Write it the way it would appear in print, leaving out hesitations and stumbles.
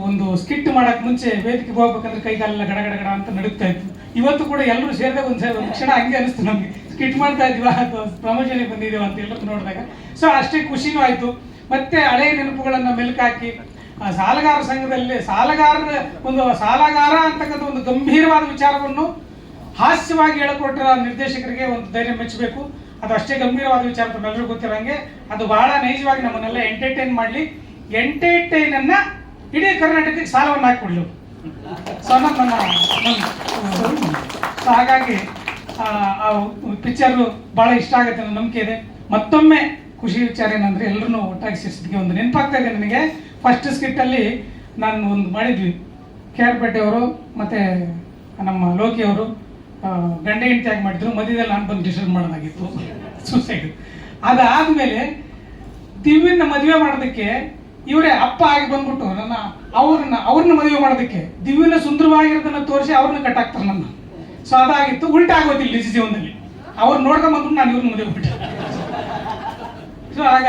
ಒಂದು ಸ್ಕಿಟ್ ಮಾಡಕ್ ಮುಂಚೆ ವೇದಿಕೆಗೆ ಹೋಗ್ಬೇಕಂದ್ರೆ ಕೈಗಾಲೆಲ್ಲ ಗಡ ಅಂತ ನಡುಗ್ತಾ ಇತ್ತು. ಇವತ್ತು ಕೂಡ ಎಲ್ಲರೂ ಸೇರಿದಾಗ ಒಂದು ಕ್ಷಣ ಹಂಗೆ ಅನಿಸ್ತು ನಮ್ಗೆ, ಸ್ಕಿಟ್ ಮಾಡ್ತಾ ಇದ್ವಾ ಅಥವಾ ಪ್ರಮೋಷನ್ ಬಂದಿದ್ದೀವ ಅಂತ ಎಲ್ಲರೂ ನೋಡಿದಾಗ. ಸೊ ಅಷ್ಟೇ ಖುಷಿನೂ ಆಯ್ತು. ಮತ್ತೆ ಹಳೆಯ ನೆನಪುಗಳನ್ನ ಮೆಲುಕಾಕಿ ಸಾಲಗಾರ ಸಂಘದಲ್ಲಿ ಸಾಲಗಾರ ಅಂತಕ್ಕಂಥ ಒಂದು ಗಂಭೀರವಾದ ವಿಚಾರವನ್ನು ಹಾಸ್ಯವಾಗಿ ಹೇಳಿಕೊಟ್ಟಿರೋ ನಿರ್ದೇಶಕರಿಗೆ ಒಂದು ಧೈರ್ಯ ಮೆಚ್ಚಬೇಕು. ಅದು ಅಷ್ಟೇ ಗಂಭೀರವಾದ ವಿಚಾರ ಎಲ್ಲರಿಗೂ ಗೊತ್ತಿರೋಂಗೆ ಅದು ಬಹಳ ನೈಜವಾಗಿ ನಮ್ಮನ್ನೆಲ್ಲ ಎಂಟರ್ಟೈನ್ ಮಾಡಲಿ. ಎಂಟರ್ಟೈನನ್ನ ಇಡೀ ಕರ್ನಾಟಕಕ್ಕೆ ಸಾಲವನ್ನು ಹಾಕಿಕೊಡ್ಲಿ. ಸೊ ಸೊ ಹಾಗಾಗಿ ಪಿಕ್ಚರು ಭಾಳ ಇಷ್ಟ ಆಗುತ್ತೆ ಅನ್ನೋ ನಂಬಿಕೆ ಇದೆ. ಮತ್ತೊಮ್ಮೆ ಖುಷಿ ವಿಚಾರ ಏನಂದ್ರೆ ಎಲ್ಲರೂ ಒಟ್ಟಾಗಿ ಸೇರಿಸಿದ್ದಕ್ಕೆ ಒಂದು ನೆನಪಾಗ್ತಾ ಇದೆ ನನಗೆ. ಫಸ್ಟ್ ಸ್ಕಿಟ್ಟಲ್ಲಿ ನಾನು ಒಂದು ಮಾಡಿದ್ವಿ, KR ಪೇಟೆ ಅವರು ಮತ್ತು ನಮ್ಮ ಲೋಕಿ ಅವರು ಗಂಡ ಹೆಂಡತಿಯಾಗಿ ಮಾಡಿದ್ರು. ಮಧ್ಯದಲ್ಲಿ ನಾನು ಬಂದು ಡಿಸ್ಟರ್ಬ್ ಮಾಡೋದಾಗಿತ್ತು, ಸೂಸೈಡ್. ಅದಾದಮೇಲೆ ದಿವ್ಯನ ಮದುವೆ ಮಾಡೋದಕ್ಕೆ ಇವರೇ ಅಪ್ಪ ಆಗಿ ಬಂದ್ಬಿಟ್ಟು ಅವ್ರನ್ನ ಮದುವೆ ಮಾಡೋದಕ್ಕೆ ದಿವ್ಯನ ಸುಂದರವಾಗಿರೋದನ್ನ ತೋರಿಸಿ ಅವ್ರನ್ನ ಕಟ್ಟಾಕ್ತಾರೆ ನನ್ನ. ಸೊ ಅದಾಗಿತ್ತು. ಉಲ್ಟಾ ಆಗೋದಿಲ್ಲ ನಿಜ ಜೀವನದಲ್ಲಿ. ಅವ್ರು ನೋಡ್ಕೊಂಡ್ ಬಂದ್ಬಿಟ್ಟು ನಾನು ಇವ್ರನ್ನ ಮದುವೆ ಬಿಟ್ಟೆ. ಸೊ ಹಾಗಾಗಿ